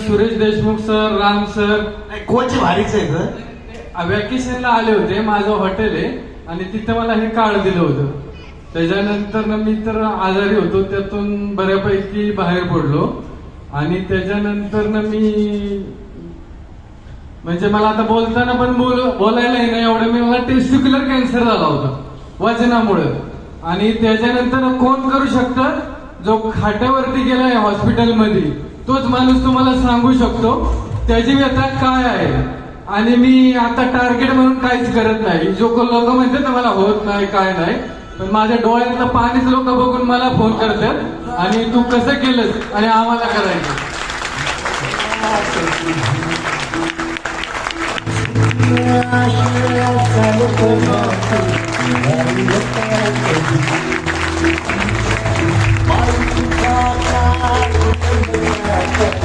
Suresh Deshmukh sir, Ram sir कोणचे भारीच आहे तर व्हॅकेशनला आले होते. माझं हॉटेल आहे आणि तिथं मला हे कार्ड दिलं होतं. त्याच्यानंतर मी तर आजारी होतो, त्यातून बऱ्यापैकी बाहेर पडलो आणि त्याच्यानंतर मी म्हणजे मला आता बोलताना पण बोलायलाही नाही एवढं. मला टेस्टिक्युलर कॅन्सर झाला होता वजनामुळे. आणि त्याच्यानंतर कोण करू शकतं, जो खाट्यावरती गेलाय हॉस्पिटलमध्ये तोच माणूस तुम्हाला सांगू शकतो त्याची व्यथा काय आहे. आणि मी आता टार्गेट म्हणून काहीच करत नाही. जो लोक म्हणतात ना मला होत नाही काय नाही, पण माझ्या डोळ्यातलं पाणीच लोक बघून मला फोन करतात आणि तू कसं केलंस आणि आम्हाला करायचं. Bye.